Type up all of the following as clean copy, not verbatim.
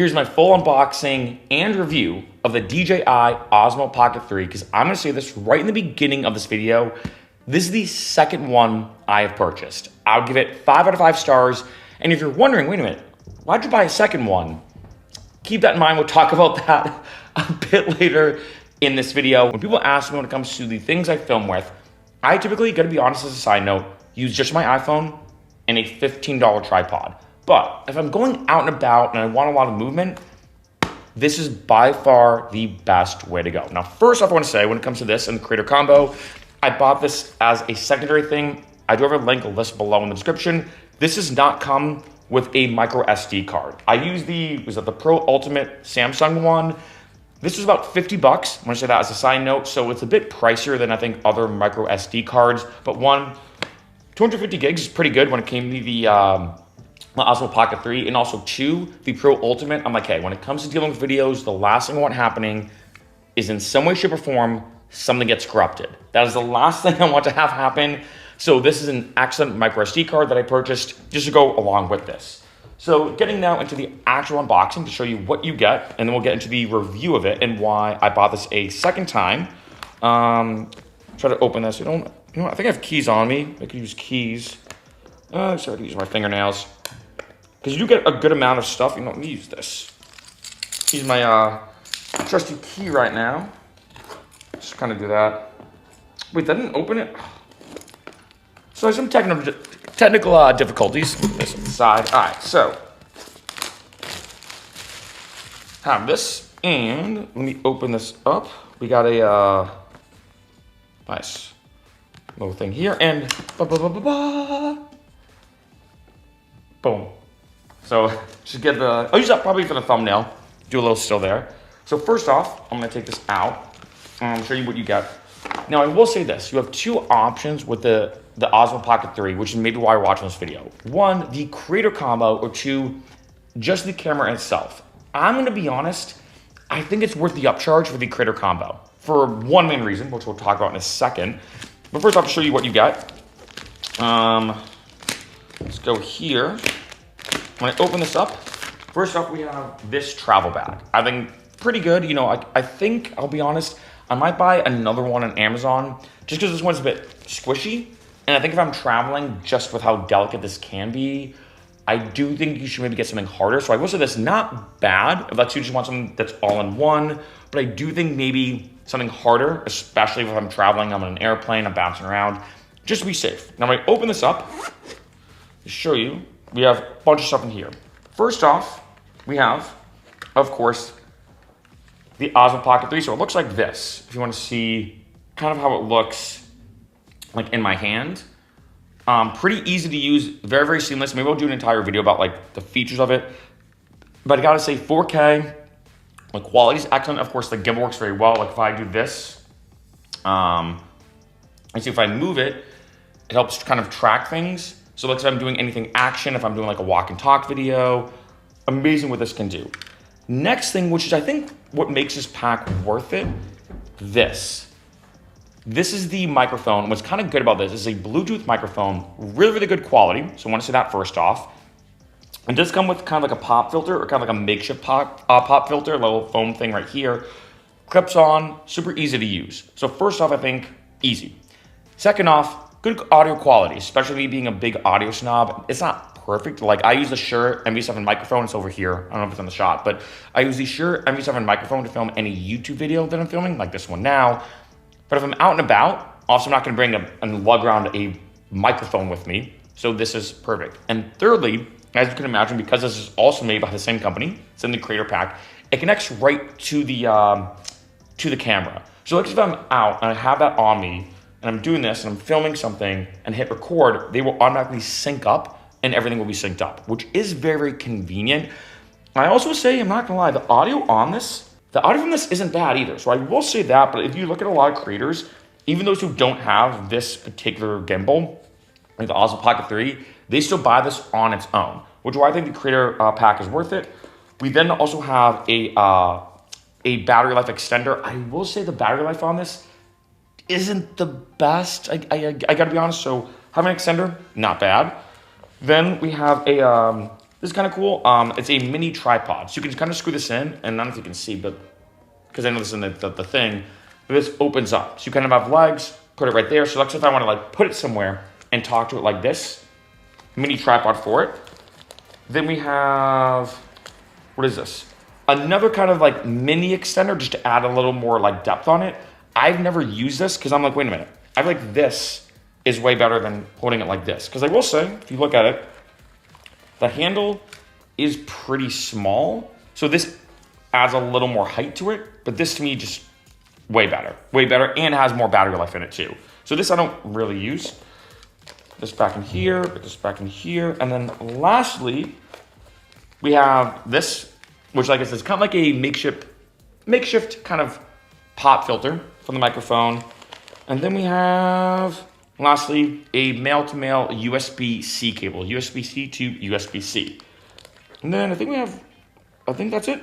Here's my full unboxing and review of the DJI Osmo Pocket 3 because I'm going to say this right in the beginning of this video. This is the second one I have purchased. I'll give it 5 out of 5 stars. And if you're wondering, wait a minute, why'd you buy a second one? Keep that in mind. We'll talk about that a bit later in this video. When people ask me when it comes to the things I film with, I typically, gotta be honest as a side note, use just my iPhone and a $15 tripod. But if I'm going out and about and I want a lot of movement, this is by far the best way to go. Now, first off, I want to say when it comes to this and the creator combo, I bought this as a secondary thing. I do have a link list below in the description. This does not come with a micro SD card. I use the Pro Ultimate Samsung one. This was about 50 bucks. I'm gonna say that as a side note. So it's a bit pricier than I think other micro SD cards, but 250 gigs is pretty good when it came to the Osmo Pocket 3, and also 2, the Pro Ultimate. I'm like, hey, when it comes to dealing with videos, the last thing I want happening is in some way, shape, or form, something gets corrupted. That is the last thing I want to have happen. So this is an excellent micro SD card that I purchased just to go along with this. So getting now into the actual unboxing to show you what you get, and then we'll get into the review of it and why I bought this a second time. Try to open this. You know what? I think I have keys on me. I could use keys. So I can use my fingernails. Because you do get a good amount of stuff. You know, let me use this. Use my trusty key right now. Just kind of do that. Wait, that didn't open it? So there's some technical difficulties. This on the side. All right, so have this, and let me open this up. We got a nice little thing here, and boom. So just get I'll use that probably for the thumbnail. Do a little still there. So first off, I'm gonna take this out and show you what you get. Now I will say this, you have two options with the Osmo Pocket 3, which is maybe why you're watching this video. One, the creator combo, or two, just the camera itself. I'm gonna be honest, I think it's worth the upcharge for the creator combo for one main reason, which we'll talk about in a second. But first I'll show you what you get. Let's go here. When I open this up, first off, we have this travel bag. I think pretty good. You know, I think, I'll be honest, I might buy another one on Amazon just because this one's a bit squishy. And I think if I'm traveling, just with how delicate this can be, I do think you should maybe get something harder. So I will say this, not bad if that's you just want something that's all in one, but I do think maybe something harder, especially if I'm traveling, I'm on an airplane, I'm bouncing around, just to be safe. Now when I open this up, to show you, we have a bunch of stuff in here. First off, we have, of course, the Osmo Pocket 3. So it looks like this, if you want to see kind of how it looks like in my hand. Pretty easy to use, very, very seamless. Maybe I'll do an entire video about like the features of it. But I gotta say 4K, the quality is excellent. Of course, the gimbal works very well. Like if I do this, and see if I move it, it helps kind of track things. So like if I'm doing anything action, if I'm doing like a walk and talk video, amazing what this can do. Next thing, which is I think what makes this pack worth it, this. This is the microphone. What's kind of good about this is a Bluetooth microphone, really, really good quality. So I want to say that first off. It does come with kind of like a pop filter or kind of like a makeshift pop filter, a little foam thing right here. Clips on, super easy to use. So first off, I think easy. Second off, good audio quality, especially being a big audio snob. It's not perfect. Like I use the Shure MV7 microphone. It's over here. I don't know if it's on the shot, but I use the Shure MV7 microphone to film any YouTube video that I'm filming, like this one now. But if I'm out and about, also I'm not gonna bring and lug around a microphone with me. So this is perfect. And thirdly, as you can imagine, because this is also made by the same company, it's in the creator pack, it connects right to the camera. So like if I'm out and I have that on me, and I'm doing this and I'm filming something and hit record, they will automatically sync up and everything will be synced up, which is very, very convenient. I also say, I'm not gonna lie, the audio from this isn't bad either. So I will say that, but if you look at a lot of creators, even those who don't have this particular gimbal, like the Osmo Pocket 3, they still buy this on its own, which is why I think the creator pack is worth it. We then also have a battery life extender. I will say the battery life on this isn't the best. I gotta be honest. So having an extender, not bad. Then we have a This is kind of cool. It's a mini tripod. So you can kind of screw this in, and I don't know if you can see, but because I know this is in the thing, but this opens up. So you kind of have legs, put it right there. So let's say if I want to like put it somewhere and talk to it like this, mini tripod for it. Then we have, what is this? Another kind of like mini extender just to add a little more like depth on it. I've never used this because I'm like, wait a minute. I feel like this is way better than holding it like this. Because I will say, if you look at it, the handle is pretty small. So this adds a little more height to it, but this to me just way better, and has more battery life in it too. So this I don't really use. This back in here, put this back in here. And then lastly, we have this, which like I said, is kind of like a makeshift kind of pop filter from the microphone. And then we have, lastly, a male-to-male USB-C cable, USB-C to USB-C. And then I think that's it.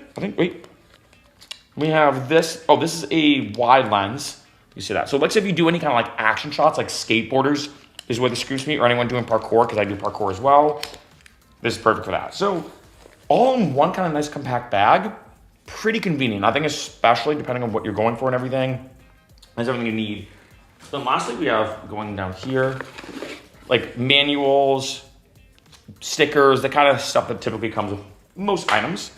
We have this. Oh, this is a wide lens. You see that? So let's say if you do any kind of like action shots, like skateboarders is where the screws meet, or anyone doing parkour, because I do parkour as well. This is perfect for that. So all in one kind of nice compact bag, pretty convenient. I think especially depending on what you're going for and everything, that's everything you need. Then lastly, we have going down here, like manuals, stickers, the kind of stuff that typically comes with most items.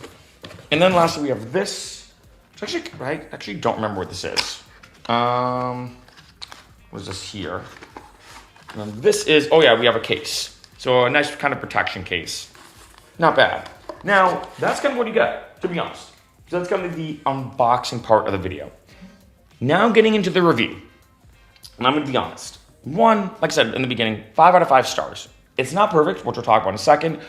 And then lastly, we have this, which I actually don't remember what this is. What is this here? And then this is, oh yeah, we have a case. So a nice kind of protection case. Not bad. Now, that's kind of what you get, to be honest. So that's kind of the unboxing part of the video. Now getting into the review. And I'm going to be honest. One, like I said in the beginning, 5 out of 5 stars. It's not perfect, which we'll talk about in a second.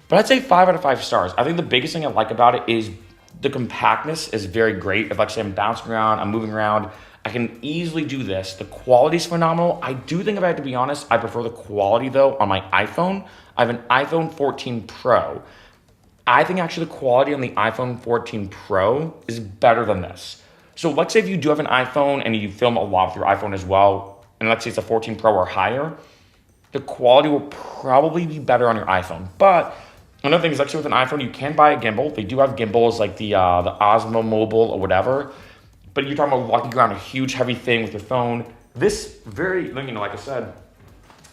But I'd say 5 out of 5 stars. I think the biggest thing I like about it is the compactness is very great. If like I say I'm bouncing around, I'm moving around, I can easily do this. The quality is phenomenal. I do think, if I have to be honest, I prefer the quality though on my iPhone. I have an iPhone 14 Pro. I think actually the quality on the iPhone 14 Pro is better than this. So let's say if you do have an iPhone and you film a lot with your iPhone as well, and let's say it's a 14 Pro or higher, the quality will probably be better on your iPhone. But another thing is actually with an iPhone, you can buy a gimbal. They do have gimbals like the Osmo Mobile or whatever. But you're talking about walking around a huge heavy thing with your phone. This very, like I said,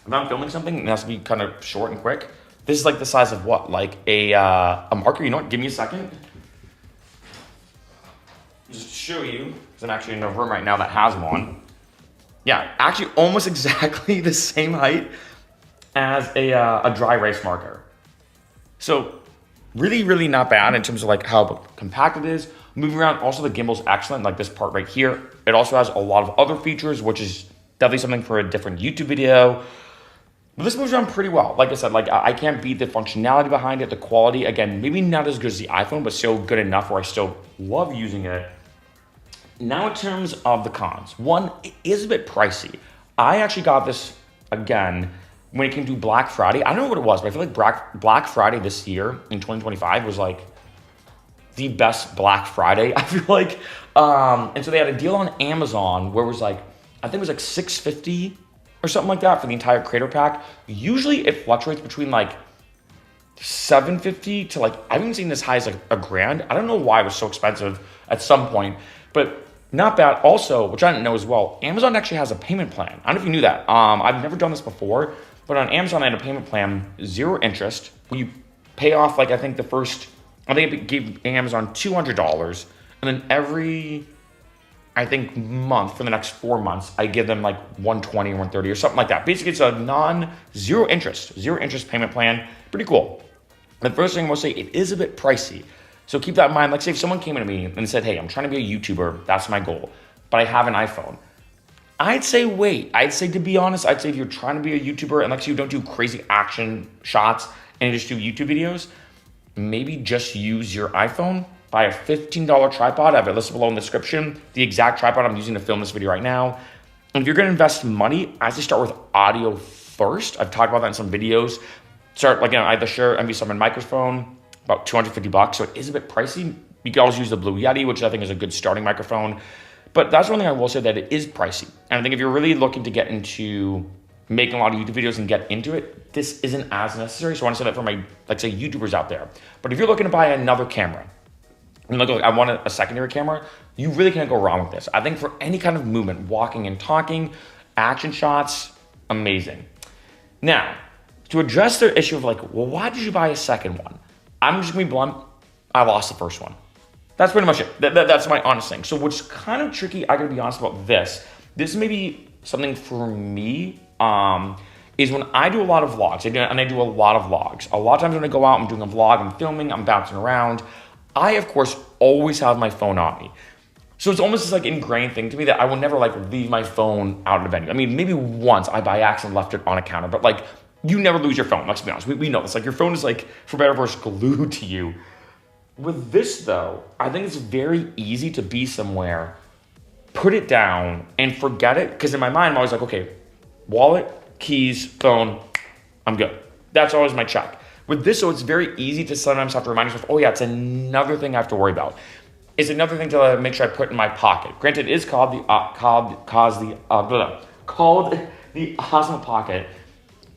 if I'm filming something, it has to be kind of short and quick. This is like the size of what? Like a marker? You know what? Give me a second. Just to show you, because I'm actually in a room right now that has one. Yeah, actually almost exactly the same height as a dry erase marker. So really, really not bad in terms of like how compact it is. Moving around, also the gimbal's excellent, like this part right here. It also has a lot of other features, which is definitely something for a different YouTube video. But this moves around pretty well. Like I said, like I can't beat the functionality behind it, the quality. Again, maybe not as good as the iPhone, but still good enough where I still love using it. Now in terms of the cons. One, it is a bit pricey. I actually got this, again, when it came to Black Friday. I don't know what it was, but I feel like Black Friday this year in 2025 was like the best Black Friday, I feel like. And so they had a deal on Amazon where it was like, I think it was like $650 or something like that for the entire creator pack. Usually it fluctuates between like $750 to like, I've even seen this high as like $1,000. I don't know why it was so expensive at some point, but not bad. Also, which I didn't know as well, Amazon actually has a payment plan. I don't know if you knew that. I've never done this before, but on Amazon I had a payment plan, 0 interest, where you pay off like, I think it gave Amazon $200, and then every, I think, month for the next 4 months, I give them like $120 or $130 or something like that. Basically, it's a zero interest payment plan. Pretty cool. The first thing I will say, it is a bit pricey. So keep that in mind. Like say if someone came into me and said, hey, I'm trying to be a YouTuber, that's my goal, but I have an iPhone. I'd say wait. To be honest, if you're trying to be a YouTuber and like so you don't do crazy action shots and you just do YouTube videos, maybe just use your iPhone. Buy a $15 tripod. I have it listed below in the description. The exact tripod I'm using to film this video right now. And if you're going to invest money, I say start with audio first. I've talked about that in some videos. Start like either Shure MV7 microphone, about $250. So it is a bit pricey. You can always use the Blue Yeti, which I think is a good starting microphone. But that's one thing I will say, that it is pricey. And I think if you're really looking to get into making a lot of YouTube videos and get into it, this isn't as necessary. So I want to say that for my, like say, YouTubers out there. But if you're looking to buy another camera, and look, I want a secondary camera, you really can't go wrong with this. I think for any kind of movement, walking and talking, action shots, amazing. Now, to address the issue of like, well, why did you buy a second one? I'm just gonna be blunt, I lost the first one. That's pretty much it. That's my honest thing. So what's kind of tricky, I gotta be honest about this may be something for me, is when I do a lot of vlogs, and I do a lot of vlogs. A lot of times when I go out, I'm doing a vlog, I'm filming, I'm bouncing around. I, of course, always have my phone on me. So it's almost this like ingrained thing to me that I will never like leave my phone out of the venue. I mean, maybe once I by accident left it on a counter, but like you never lose your phone. Let's be honest. We know this. Like your phone is like, for better or worse, glued to you. With this though, I think it's very easy to be somewhere, put it down and forget it. Because in my mind, I'm always like, okay, wallet, keys, phone, I'm good. That's always my check. With this, so it's very easy to sometimes have to remind yourself, oh yeah, it's another thing I have to worry about. It's another thing to make sure I put in my pocket. Granted, it is called the Osmo Pocket.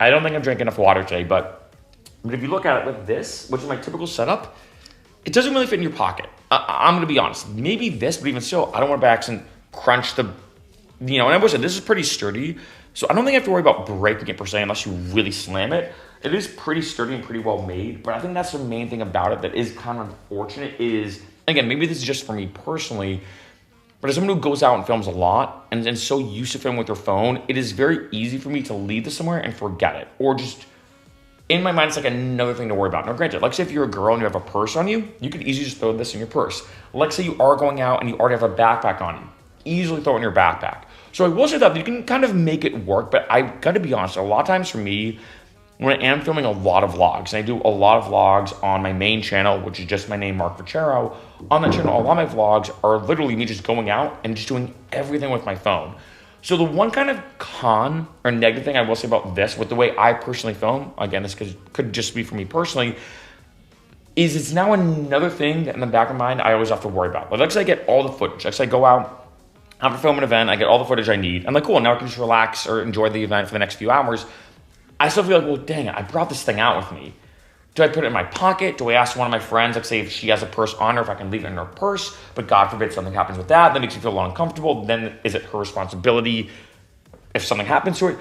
I don't think I'm drinking enough water today, but if you look at it with this, which is my typical setup, it doesn't really fit in your pocket. I'm gonna be honest, maybe this, but even still, I don't want to by accident crunch the, and I will say this is pretty sturdy, so I don't think I have to worry about breaking it per se unless you really slam it. It is pretty sturdy and pretty well made, but I think that's the main thing about it that is kind of unfortunate is, again, maybe this is just for me personally, but as someone who goes out and films a lot and so used to film with their phone, it is very easy for me to leave this somewhere and forget it. Or just, in my mind, it's like another thing to worry about. Now granted, like say if you're a girl and you have a purse on you, you could easily just throw this in your purse. Like say you are going out and you already have a backpack on you, easily throw it in your backpack. So I will say that you can kind of make it work, but I gotta be honest, a lot of times for me, when I am filming a lot of vlogs, and I do a lot of vlogs on my main channel, which is just my name, Mark Vacero. On that channel, a lot of my vlogs are literally me just going out and just doing everything with my phone. So the one kind of con or negative thing I will say about this, with the way I personally film, again, this could just be for me personally, is it's now another thing that in the back of my mind I always have to worry about. Like, let's say I get all the footage. Let's say I go out, after film an event, I get all the footage I need. I'm like, cool, now I can just relax or enjoy the event for the next few hours. I still feel like, well, dang it, I brought this thing out with me. Do I put it in my pocket? Do I ask one of my friends, like say if she has a purse on her, if I can leave it in her purse, but God forbid something happens with that makes me feel a little uncomfortable. Then is it her responsibility if something happens to it?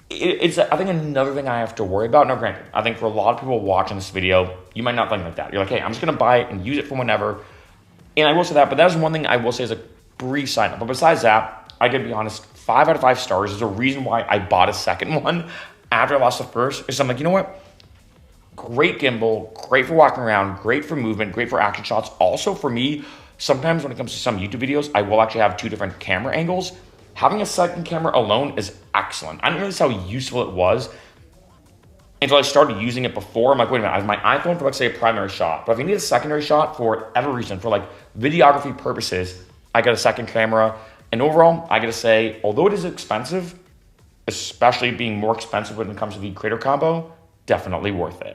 It's, I think, another thing I have to worry about. Now, granted, I think for a lot of people watching this video, you might not think like that. You're like, hey, I'm just gonna buy it and use it for whenever. And I will say that, but that's one thing I will say is a brief sign up. But besides that, I gotta be honest, 5 out of 5 stars. There's a reason why I bought a second one after I lost the first, is I'm like, you know what? Great gimbal, great for walking around, great for movement, great for action shots. Also for me, sometimes when it comes to some YouTube videos, I will actually have 2 different camera angles. Having a second camera alone is excellent. I didn't realize how useful it was until I started using it before. I'm like, wait a minute, I have my iPhone for, let's say, a primary shot. But if you need a secondary shot for whatever reason, for like videography purposes, I got a second camera. And overall, I gotta say, although it is expensive, especially being more expensive when it comes to the creator combo, definitely worth it.